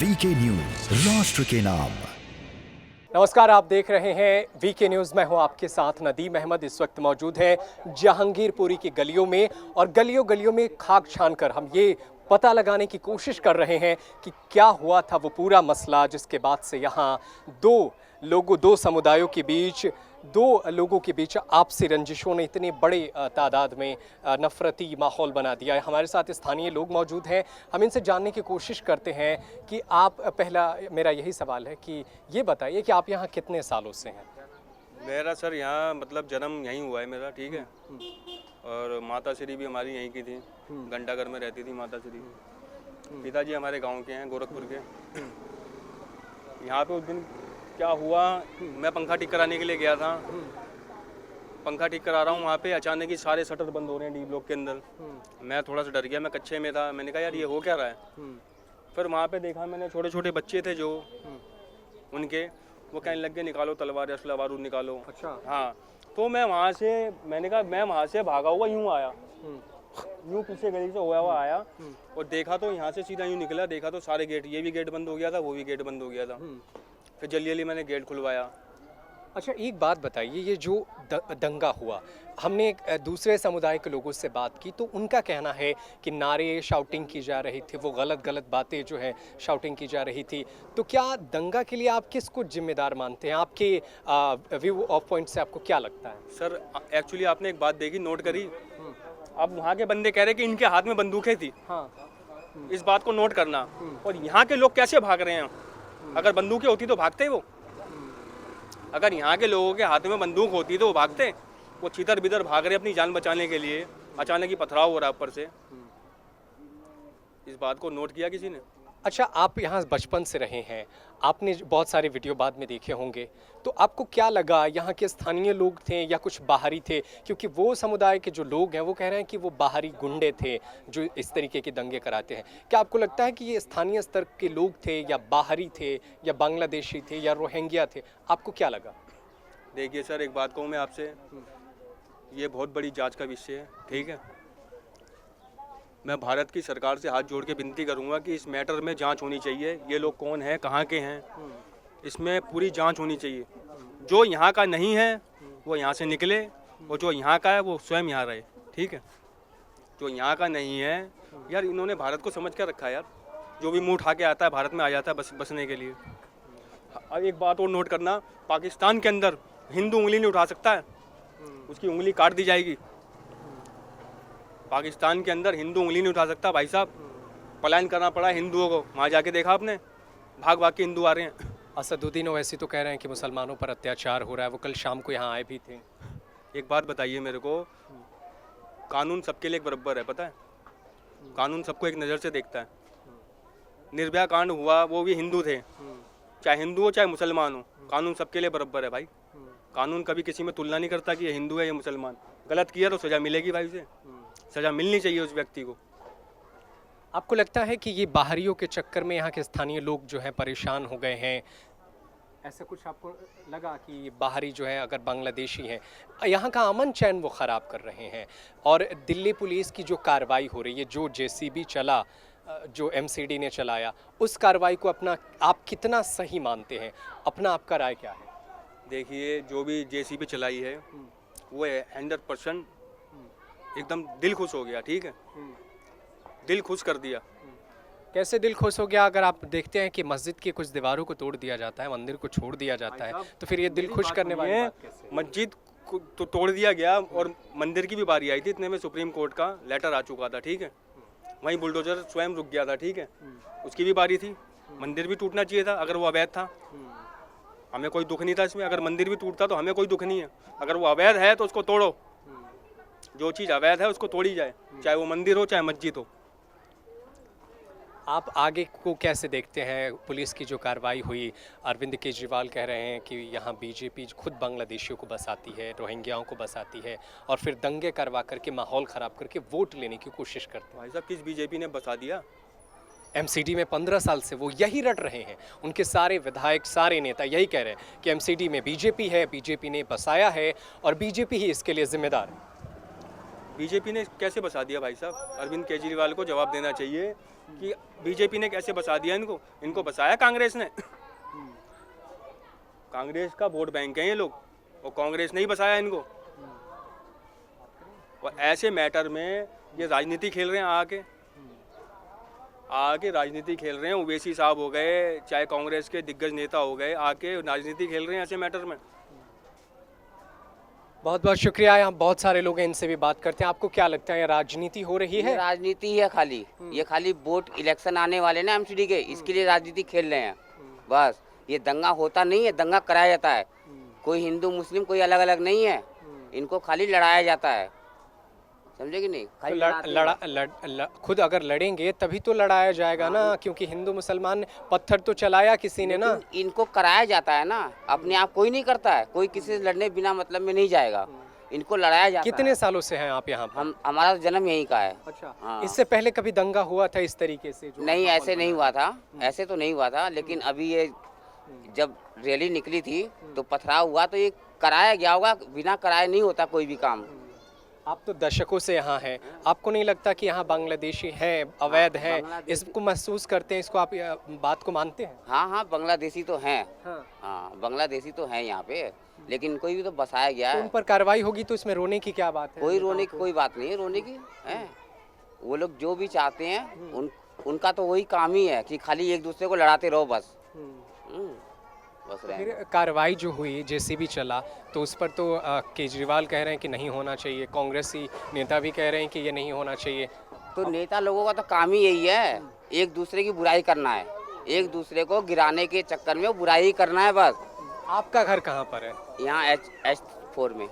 VK news, राष्ट्र के नाम। नमस्कार, आप देख रहे हैं वीके न्यूज़। मैं हूं आपके साथ नदीम अहमद। इस वक्त मौजूद है जहांगीरपुरी की गलियों में और गलियों गलियों में खाक छानकर हम ये पता लगाने की कोशिश कर रहे हैं कि क्या हुआ था वो पूरा मसला, जिसके बाद से यहाँ दो समुदायों के बीच, दो लोगों के बीच आपसी रंजिशों ने इतने बड़े तादाद में नफरती माहौल बना दिया है। हमारे साथ स्थानीय लोग मौजूद हैं, हम इनसे जानने की कोशिश करते हैं कि आप, पहला मेरा यही सवाल है कि ये बताइए कि आप यहाँ कितने सालों से हैं? मेरा सर यहाँ मतलब जन्म यहीं हुआ है मेरा, ठीक है। और माता श्री भी हमारी यहीं की थी, घंटाघर में रहती थी माता श्री। पिताजी हमारे गांव के हैं, गोरखपुर के। यहाँ पे उस दिन क्या हुआ, मैं पंखा ठीक कराने के लिए गया था। पंखा ठीक करा रहा हूँ, वहाँ पे अचानक ही सारे शटर बंद हो रहे हैं डी ब्लॉक के अंदर। मैं थोड़ा सा डर गया, मैं कच्चे में था। मैंने कहा यार ये हो क्या रहा है। फिर वहाँ पे देखा मैंने, छोटे छोटे बच्चे थे जो उनके, वो कहने लग गए निकालो तलवार, असला बारूद निकालो। अच्छा। हाँ, तो मैं वहाँ से, मैंने कहा मैं वहाँ से भागा हुआ यूँ आया, यूँ पीछे गली से हुआ आया और देखा तो यहाँ से सीधा यूँ निकला, देखा तो सारे गेट, ये भी गेट बंद हो गया था, वो भी गेट बंद हो गया था। फिर जल्दी जल्दी मैंने गेट खुलवाया। अच्छा, एक बात बताइए, ये जो दंगा हुआ, हमने एक दूसरे समुदाय के लोगों से बात की तो उनका कहना है कि नारे शाउटिंग की जा रही थी, वो गलत बातें जो है शाउटिंग की जा रही थी। तो क्या दंगा के लिए आप किसको जिम्मेदार मानते हैं? आपके व्यू ऑफ पॉइंट से आपको क्या लगता है? सर एक्चुअली आपने एक बात देखी, नोट करी। अब वहाँ के बंदे कह रहे कि इनके हाथ में बंदूकें थी। हाँ। इस बात को नोट करना। और यहाँ के लोग कैसे भाग रहे हैं? अगर बंदूकें होती तो भागते वो। अगर यहाँ के लोगों के हाथ में बंदूक होती तो वो भागते। वो छितर बितर भाग रहे अपनी जान बचाने के लिए। अचानक ही पथराव हो रहा है ऊपर से। इस बात को नोट किया किसी ने? अच्छा, आप यहाँ बचपन से रहे हैं, आपने बहुत सारे वीडियो बाद में देखे होंगे, तो आपको क्या लगा? यहाँ के स्थानीय लोग थे या कुछ बाहरी थे? क्योंकि वो समुदाय के जो लोग हैं वो कह रहे हैं कि वो बाहरी गुंडे थे जो इस तरीके के दंगे कराते हैं। क्या आपको लगता है कि ये स्थानीय स्तर के लोग थे या बाहरी थे या बांग्लादेशी थे या रोहिंग्या थे? आपको क्या लगा? देखिए सर, एक बात कहूँ मैं आपसे, ये बहुत बड़ी जांच का विषय है, ठीक है। मैं भारत की सरकार से हाथ जोड़ के विनती करूंगा कि इस मैटर में जांच होनी चाहिए। ये लोग कौन हैं, कहाँ के हैं, इसमें पूरी जांच होनी चाहिए। जो यहाँ का नहीं है वो यहाँ से निकले और जो यहाँ का है वो स्वयं यहाँ रहे, ठीक है। जो यहाँ का नहीं है, यार इन्होंने भारत को समझ कर रखा है यार। जो भी मुँह उठा के आता है भारत में आ जाता है बसने के लिए। अब एक बात और नोट करना, पाकिस्तान के अंदर हिंदू उंगली नहीं उठा सकता है, उसकी उंगली काट दी जाएगी। पाकिस्तान के अंदर हिंदू उंगली नहीं उठा सकता भाई साहब। पलायन करना पड़ा हिंदुओं को। वहाँ जाके देखा आपने, भाग भाग के हिंदू आ रहे हैं। असदुद्दीन ओवैसी तो कह रहे हैं कि मुसलमानों पर अत्याचार हो रहा है, वो कल शाम को यहाँ आए भी थे। एक बात बताइए मेरे को, कानून सबके लिए बराबर है, पता है? कानून सबको एक नज़र से देखता है। निर्भया कांड हुआ, वो भी हिंदू थे, चाहे हिंदू हो चाहे मुसलमान हो, कानून सबके लिए बराबर है भाई। कानून कभी किसी में तुलना नहीं करता कि ये हिंदू है या मुसलमान। गलत किया तो सज़ा मिलेगी भाई, उसे सज़ा मिलनी चाहिए उस व्यक्ति को। आपको लगता है कि ये बाहरियों के चक्कर में यहाँ के स्थानीय लोग जो हैं परेशान हो गए हैं? ऐसा कुछ आपको लगा कि बाहरी जो है, अगर बांग्लादेशी हैं, यहाँ का अमन चैन वो ख़राब कर रहे हैं? और दिल्ली पुलिस की जो कार्रवाई हो रही है, जो जेसीबी चला, जो एमसीडी ने चलाया, उस कार्रवाई को अपना आप कितना सही मानते हैं? अपना आपका राय क्या है? देखिए, जो भी जेसीबी चलाई है वो 100% एकदम दिल खुश हो गया, ठीक है। दिल खुश कर दिया। कैसे दिल खुश हो गया? अगर आप देखते हैं कि मस्जिद की कुछ दीवारों को तोड़ दिया जाता है, मंदिर को छोड़ दिया जाता है, तो फिर ये दिल खुश करने वाली बात कैसे? मस्जिद को तो तोड़ दिया गया और मंदिर की भी बारी आई थी, इतने में सुप्रीम कोर्ट का लेटर आ चुका था, ठीक है। वहीं बुलडोजर स्वयं रुक गया था, ठीक है। उसकी भी बारी थी। मंदिर भी टूटना चाहिए था अगर वो अवैध था। हमें कोई दुख नहीं था इसमें। अगर मंदिर भी टूटता तो हमें कोई दुख नहीं है। अगर वो अवैध है तो उसको तोड़ो। जो चीज़ अवैध है उसको तोड़ी जाए, चाहे वो मंदिर हो चाहे मस्जिद हो। आप आगे को कैसे देखते हैं? पुलिस की जो कार्रवाई हुई, अरविंद केजरीवाल कह रहे हैं कि यहाँ बीजेपी खुद बांग्लादेशियों को बसाती है, रोहिंग्याओं को बसाती है और फिर दंगे करवा करके, माहौल ख़राब करके वोट लेने की कोशिश करते हैं। भाई साहब, किस बीजेपी ने बसा दिया? एमसीडी में 15 साल से वो यही रट रहे हैं। उनके सारे विधायक, सारे नेता यही कह रहे हैं कि एमसीडी में बीजेपी है, बीजेपी ने बसाया है और बीजेपी ही इसके लिए जिम्मेदार है। बीजेपी ने कैसे बसा दिया भाई साहब? अरविंद केजरीवाल को जवाब देना चाहिए कि बीजेपी ने कैसे बसा दिया इनको। इनको बसाया कांग्रेस ने। कांग्रेस का वोट बैंक है ये लोग, और कांग्रेस ने ही बसाया इनको। और ऐसे मैटर में ये राजनीति खेल रहे हैं, आके राजनीति खेल रहे हैं। ओवैसी साहब हो गए, चाहे कांग्रेस के दिग्गज नेता हो गए, आके राजनीति खेल रहे हैं ऐसे मैटर में। बहुत बहुत शुक्रिया। यहाँ बहुत सारे लोग हैं, इनसे भी बात करते हैं। आपको क्या लगता है, ये राजनीति हो रही ये है? राजनीति है खाली। ये खाली वोट इलेक्शन आने वाले ना एमसीडी के, इसके लिए राजनीति खेल रहे हैं बस। ये दंगा होता नहीं है, दंगा कराया जाता है। कोई हिंदू मुस्लिम कोई अलग अलग नहीं है, इनको खाली लड़ाया जाता है, समझे कि नहीं? तो खाली खुद अगर लड़ेंगे तभी तो लड़ाया जाएगा ना, क्योंकि हिंदू मुसलमान पत्थर तो चलाया किसी ने ना। इनको कराया जाता है ना, अपने आप कोई नहीं करता है। कोई किसी से लड़ने बिना मतलब में नहीं जाएगा, इनको लड़ाया जाता है। कितने सालों से हैं आप यहाँ पर? हमारा जन्म यहीं का है। अच्छा। हाँ। इससे पहले कभी दंगा हुआ था इस तरीके से? जो नहीं, ऐसे नहीं हुआ था, ऐसे तो नहीं हुआ था। लेकिन अभी ये जब रैली निकली थी तो पथराव हुआ, तो ये कराया गया होगा। बिना कराए नहीं होता कोई भी काम। आप तो दशकों से यहाँ हैं, आपको नहीं लगता कि यहाँ बांग्लादेशी हैं, अवैध हैं, इसको महसूस करते हैं, इसको आप बात को मानते हैं? हाँ हाँ, बांग्लादेशी तो हैं। हाँ। हाँ, बांग्लादेशी तो हैं यहाँ पे, लेकिन कोई भी तो बसाया गया तो है। उन पर कार्रवाई होगी तो इसमें रोने की क्या बात है? कोई रोने की कोई बात नहीं है, रोने की है। वो लोग जो भी चाहते हैं उनका तो वही काम ही है कि खाली एक दूसरे को लड़ाते रहो बस। बस फिर कार्रवाई जो हुई, जेसीबी चला, तो उस पर तो केजरीवाल कह रहे हैं कि नहीं होना चाहिए, कांग्रेसी नेता भी कह रहे हैं कि ये नहीं होना चाहिए। तो नेता लोगों का तो काम ही यही है, एक दूसरे की बुराई करना है, एक दूसरे को गिराने के चक्कर में बुराई करना है बस। आपका घर कहाँ पर है? यहाँ H4 में।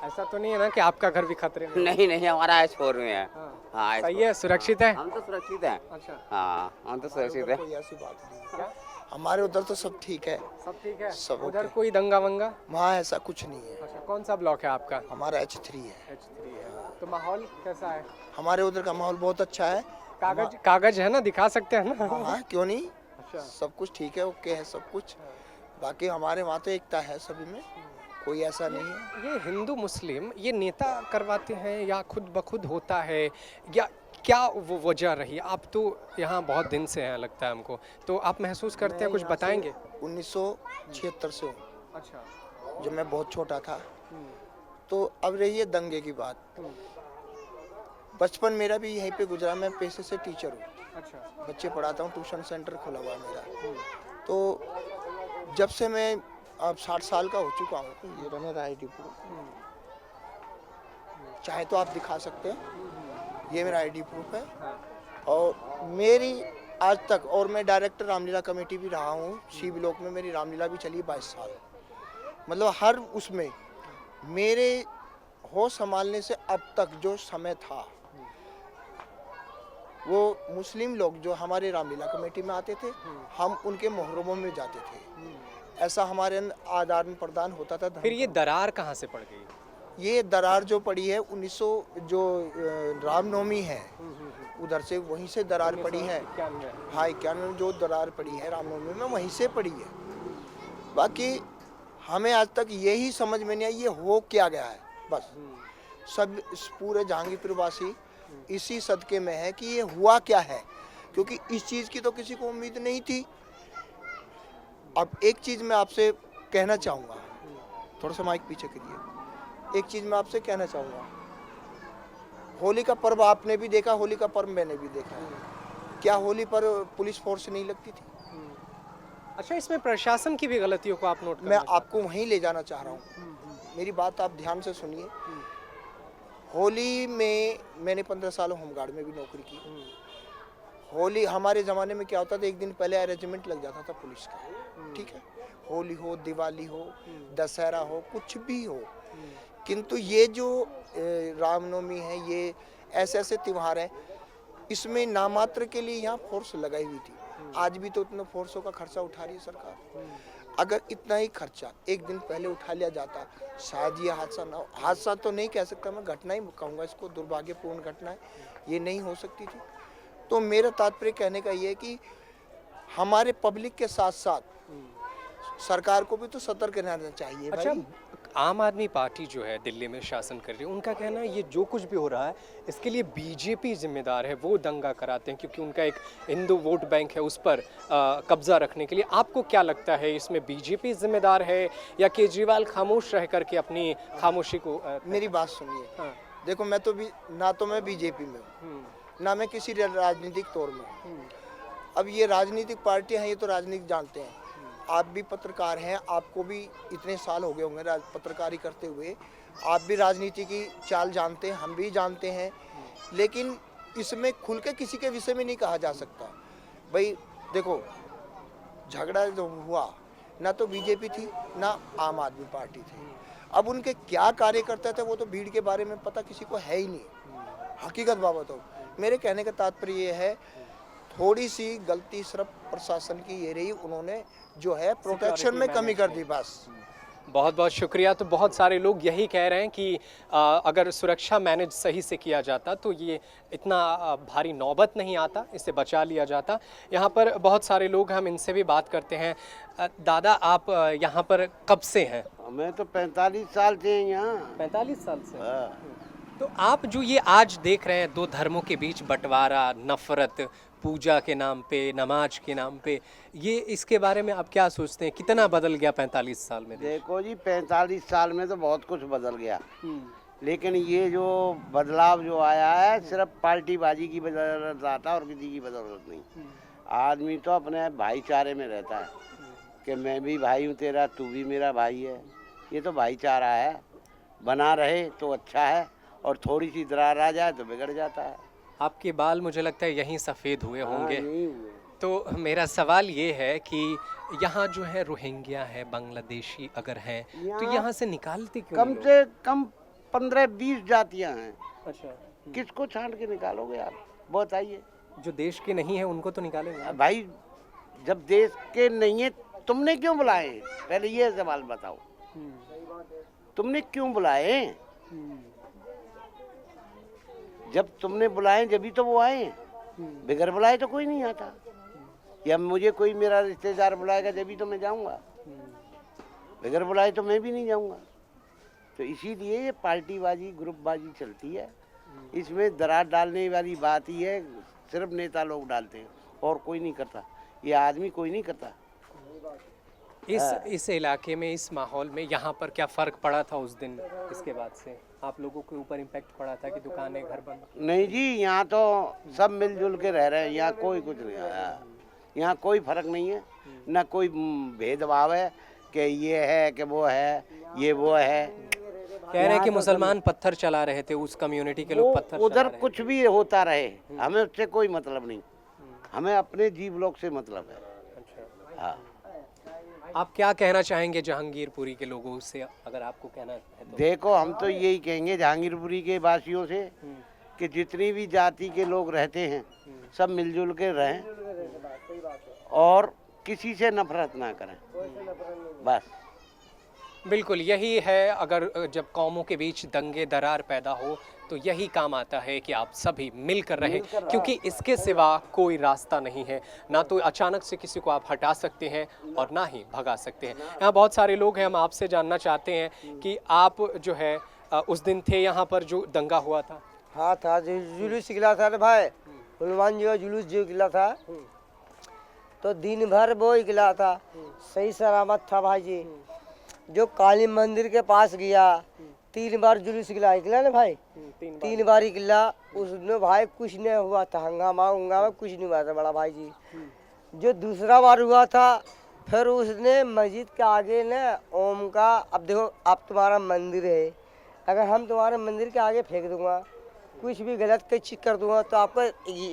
ऐसा तो नहीं है ना कि आपका घर भी खतरे में? नहीं नहीं, हमारा H4 में है। हाँ, सही है, सुरक्षित है? हम तो सुरक्षित हैं। अच्छा। हाँ, हम तो सुरक्षित हैं। कोई ऐसी बात नहीं है। हमारे उधर तो सब ठीक है। सब ठीक है? सब उधर ओके। कोई दंगा वंगा? वहाँ ऐसा कुछ नहीं है। अच्छा, कौन सा ब्लॉक है आपका? हमारा H3 है। H3 है। तो माहौल कैसा है? हमारे उधर का माहौल बहुत अच्छा है। कागज है ना, दिखा सकते हैं ना? हाँ, क्यों नहीं। अच्छा। सब कुछ ठीक है, ओके है सब कुछ। बाकी हमारे वहाँ तो एकता है सभी में, कोई ऐसा नहीं है। ये हिंदू मुस्लिम ये नेता करवाते हैं या खुद ब खुद होता है, या क्या वो वजह रही? आप तो यहाँ बहुत दिन से हैं लगता है हमको, तो आप महसूस करते हैं, कुछ बताएंगे? 1976 से हूँ। अच्छा। जब मैं बहुत छोटा था। तो अब रही है दंगे की बात। बचपन मेरा भी यहीं पे गुजरा। मैं पेशे से टीचर हूँ। अच्छा। बच्चे पढ़ाता हूँ, ट्यूशन सेंटर खुला हुआ है मेरा। तो जब से मैं अब 60 साल का हो चुका हूँ, ये रहा मेरा ID प्रूफ। चाहे तो आप दिखा सकते हैं, ये मेरा ID प्रूफ है। और मेरी आज तक, और मैं डायरेक्टर रामलीला कमेटी भी रहा हूँ। सी ब्लॉक में मेरी रामलीला भी चली 22 साल। मतलब हर उसमें मेरे होश संभालने से अब तक जो समय था, वो मुस्लिम लोग जो हमारे रामलीला कमेटी में आते थे, हम उनके मुहर्रमों में जाते थे। ऐसा हमारे आदान प्रदान होता था। फिर ये दरार कहाँ से पड़ गई? ये दरार जो पड़ी है 1900 जो रामनवमी है, उधर से वहीं से दरार पड़ी है। हाँ, 91 जो दरार पड़ी है रामनवमी में, वहीं से पड़ी है। बाकी हमें आज तक यही समझ में नहीं आई ये हो क्या गया है। बस सब पूरे जहांगीरपुर वासी इसी सदके में है कि ये हुआ क्या है, क्योंकि इस चीज़ की तो किसी को उम्मीद नहीं थी। अब एक चीज़ मैं आपसे कहना चाहूँगा, थोड़ा सा माइक पीछे करिए। एक चीज़ मैं आपसे कहना चाहूँगा, होली का पर्व आपने भी देखा, होली का पर्व मैंने भी देखा है। क्या होली पर पुलिस फोर्स नहीं लगती थी? अच्छा, इसमें प्रशासन की भी गलतियों को आप नोट मैं आपको वहीं ले जाना चाह रहा हूँ। मेरी बात आप ध्यान से सुनिए। होली में मैंने 15 साल होमगार्ड में भी नौकरी की। होली हमारे ज़माने में क्या होता था, एक दिन पहले अरेंजमेंट लग जाता था पुलिस का। ठीक है, होली हो, दिवाली हो, दशहरा हो, कुछ भी हो। किंतु ये जो रामनवमी है, ये ऐसे ऐसे त्यौहार हैं, इसमें नामात्र के लिए यहाँ फोर्स लगाई हुई थी। आज भी तो इतना फोर्सों का खर्चा उठा रही है सरकार। अगर इतना ही खर्चा एक दिन पहले उठा लिया जाता, शायद ये हादसा ना हो। हादसा तो नहीं कह सकता मैं, घटना ही कहूँगा इसको, दुर्भाग्यपूर्ण घटना है, ये नहीं हो सकती थी। तो मेरा तात्पर्य कहने का ये है कि हमारे पब्लिक के साथ साथ सरकार को भी तो सतर्क रहना चाहिए। अच्छा, आम आदमी पार्टी जो है दिल्ली में शासन कर रही है, उनका कहना है ये जो कुछ भी हो रहा है इसके लिए बीजेपी जिम्मेदार है, वो दंगा कराते हैं क्योंकि उनका एक हिंदू वोट बैंक है उस पर कब्जा रखने के लिए। आपको क्या लगता है इसमें बीजेपी जिम्मेदार है या केजरीवाल खामोश रह करके अपनी खामोशी को मेरी बात सुनिए। हाँ। देखो मैं तो ना तो मैं बीजेपी में हूँ, ना मैं किसी राजनीतिक तौर में हूँ। अब ये राजनीतिक पार्टी हैं, ये तो राजनीति जानते हैं। आप भी पत्रकार हैं, आपको भी इतने साल हो गए होंगे पत्रकारी करते हुए, आप भी राजनीति की चाल जानते हैं, हम भी जानते हैं। लेकिन इसमें खुल के किसी के विषय में नहीं कहा जा सकता। भाई देखो, झगड़ा जो हुआ ना तो बीजेपी थी ना आम आदमी पार्टी थी। अब उनके क्या कार्यकर्ता थे वो तो भीड़ के बारे में पता किसी को है ही नहीं। हकीकत बाबत हो, मेरे कहने का तात्पर्य ये है, थोड़ी सी गलती सिर्फ प्रशासन की ये रही, उन्होंने जो है प्रोटेक्शन में कमी कर दी बस। बहुत बहुत शुक्रिया। तो बहुत सारे लोग यही कह रहे हैं कि अगर सुरक्षा मैनेज सही से किया जाता तो ये इतना भारी नौबत नहीं आता, इससे बचा लिया जाता। यहाँ पर बहुत सारे लोग, हम इनसे भी बात करते हैं। दादा, आप यहाँ पर कब से हैं? मैं तो 45 साल से हैं यहाँ। 45 साल से। तो आप जो ये आज देख रहे हैं, दो धर्मों के बीच बंटवारा, नफरत, पूजा के नाम पे, नमाज के नाम पे, ये इसके बारे में आप क्या सोचते हैं? कितना बदल गया 45 साल में? देखो जी, 45 साल में तो बहुत कुछ बदल गया, लेकिन ये जो बदलाव जो आया है सिर्फ पार्टीबाजी की बदौलत आता और किसी की बदौलत नहीं। आदमी तो अपने भाईचारे में रहता है कि मैं भी भाई हूँ तेरा, तू भी मेरा भाई है। ये तो भाईचारा है, बना रहे तो अच्छा है, और थोड़ी सी दरार आ जाए तो बिगड़ जाता है। आपके बाल मुझे लगता है यहीं सफ़ेद हुए होंगे। यही हुए। तो मेरा सवाल ये है कि यहाँ जो है रोहिंग्या है, बांग्लादेशी अगर हैं तो यहाँ से निकालते क्यों? कम से कम 15-20 जातियाँ हैं। अच्छा, किसको छांट के निकालोगे आप? बताइए। जो देश के नहीं है उनको तो निकालेंगे भाई, जब देश के नहीं है तुमने क्यों बुलाए? पहले ये सवाल बताओ, तुमने क्यों बुलाए? जब तुमने बुलाए जभी तो वो आए, बगैर बुलाए तो कोई नहीं आता। या मुझे कोई मेरा रिश्तेदार बुलाएगा जभी तो मैं जाऊंगा, बगैर बुलाए तो मैं भी नहीं जाऊंगा। तो इसीलिए ये पार्टीबाजी, ग्रुपबाजी चलती है। इसमें दरार डालने वाली बात ही है, सिर्फ नेता लोग डालते हैं और कोई नहीं करता, ये आदमी कोई नहीं करता। इस इलाके में, इस माहौल में यहाँ पर क्या फ़र्क पड़ा था उस दिन? इसके बाद से आप लोगों के ऊपर इम्पैक्ट पड़ा था कि दुकानें, घर बंद? नहीं जी, यहाँ तो सब मिलजुल के रह रहे हैं, यहाँ कोई कुछ नहीं आया। यहाँ कोई फर्क नहीं है, ना कोई भेदभाव है कि ये है कि वो है, ये वो है। कह रहे हैं कि मुसलमान पत्थर चला रहे थे, उस कम्युनिटी के लोग पत्थर उधर कुछ भी होता रहे, हमें उससे कोई मतलब नहीं, हमें अपने जीवलोक से मतलब है। अच्छा। हाँ। आप क्या कहना चाहेंगे जहांगीरपुरी के लोगों से, अगर आपको कहना है तो? देखो, हम तो यही कहेंगे जहांगीरपुरी के वासियों से कि जितनी भी जाति के लोग रहते हैं सब मिलजुल के रहें और किसी से नफरत ना करें, बस। बिल्कुल यही है। अगर जब कौमों के बीच दंगे दरार पैदा हो तो यही काम आता है कि आप सभी मिलकर रहें, क्योंकि इसके सिवा कोई रास्ता नहीं है। ना तो अचानक से किसी को आप हटा सकते हैं और ना ही भगा सकते हैं। यहाँ बहुत सारे लोग हैं, हम आपसे जानना चाहते हैं कि आप जो है उस दिन थे यहाँ पर जो दंगा हुआ था? हाँ था, जो जुलूस निकला था ना भाई, हनुमान जी का जुलूस जो निकला था तो दिन भर वो निकला था, सही सलामत था भाई जी। जो काली मंदिर के पास गया 3 बार जुलूस निकला ना भाई, 3 बार निकला, उसमें भाई कुछ नहीं हुआ था, हंगामा कुछ नहीं हुआ था बड़ा भाई जी। जो दूसरा बार हुआ था फिर उसने मस्जिद के आगे न ओम का, अब देखो आप तुम्हारा मंदिर है, अगर हम तुम्हारे मंदिर के आगे फेंक दूंगा, कुछ भी गलत कोई चीज़ कर दूंगा तो आपको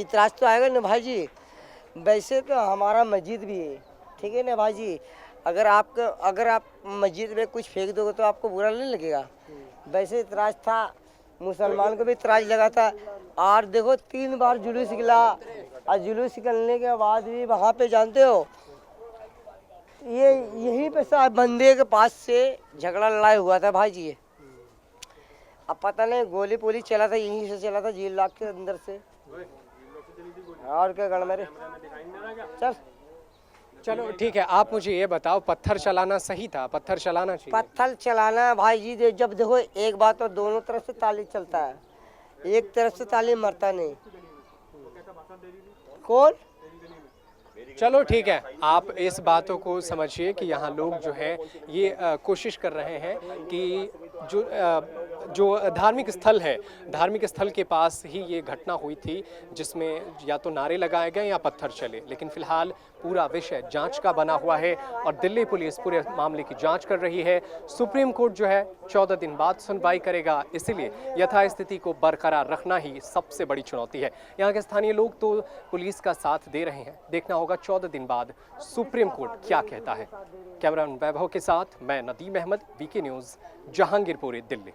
इतराज़ तो आएगा ना भाई जी। वैसे तो हमारा मस्जिद भी है, ठीक है ना भाई जी। अगर आप मस्जिद में कुछ फेंक दोगे तो आपको बुरा नहीं लगेगा। वैसे इतराज़ था, मुसलमान को भी इतराज़ लगा था। और देखो 3 बार जुलूस निकला, और जुलूस निकलने के बाद भी वहाँ पे जानते हो ये यहीं पे साहब बंदे के पास से झगड़ा लड़ाई हुआ था भाई जी। अब पता नहीं गोली पोली चला था, यहीं से चला था, जेल लाख के अंदर से। और क्या गण मेरे चल चलो ठीक है, आप मुझे ये बताओ, पत्थर चलाना सही था? पत्थर चलाना चाहिए? पत्थर चलाना भाई जी जब देखो एक बात तो दोनों तरफ से ताली चलता है, एक तरफ से ताली मरता नहीं। कौन? चलो ठीक है, आप इस बातों को समझिए कि यहाँ लोग जो है ये कोशिश कर रहे हैं कि जो धार्मिक स्थल है, धार्मिक स्थल के पास ही ये घटना हुई थी, जिसमें या तो नारे लगाए गए या पत्थर चले। लेकिन फिलहाल पूरा विषय जांच का बना हुआ है और दिल्ली पुलिस पूरे मामले की जांच कर रही है। सुप्रीम कोर्ट जो है 14 दिन बाद सुनवाई करेगा, इसीलिए यथास्थिति को बरकरार रखना ही सबसे बड़ी चुनौती है। यहाँ के स्थानीय लोग तो पुलिस का साथ दे रहे हैं। देखना होगा 14 दिन बाद सुप्रीम कोर्ट क्या कहता है। कैमरामैन वैभव के साथ मैं नदीम अहमद, वीके न्यूज़, जहांगीरपुरी, दिल्ली।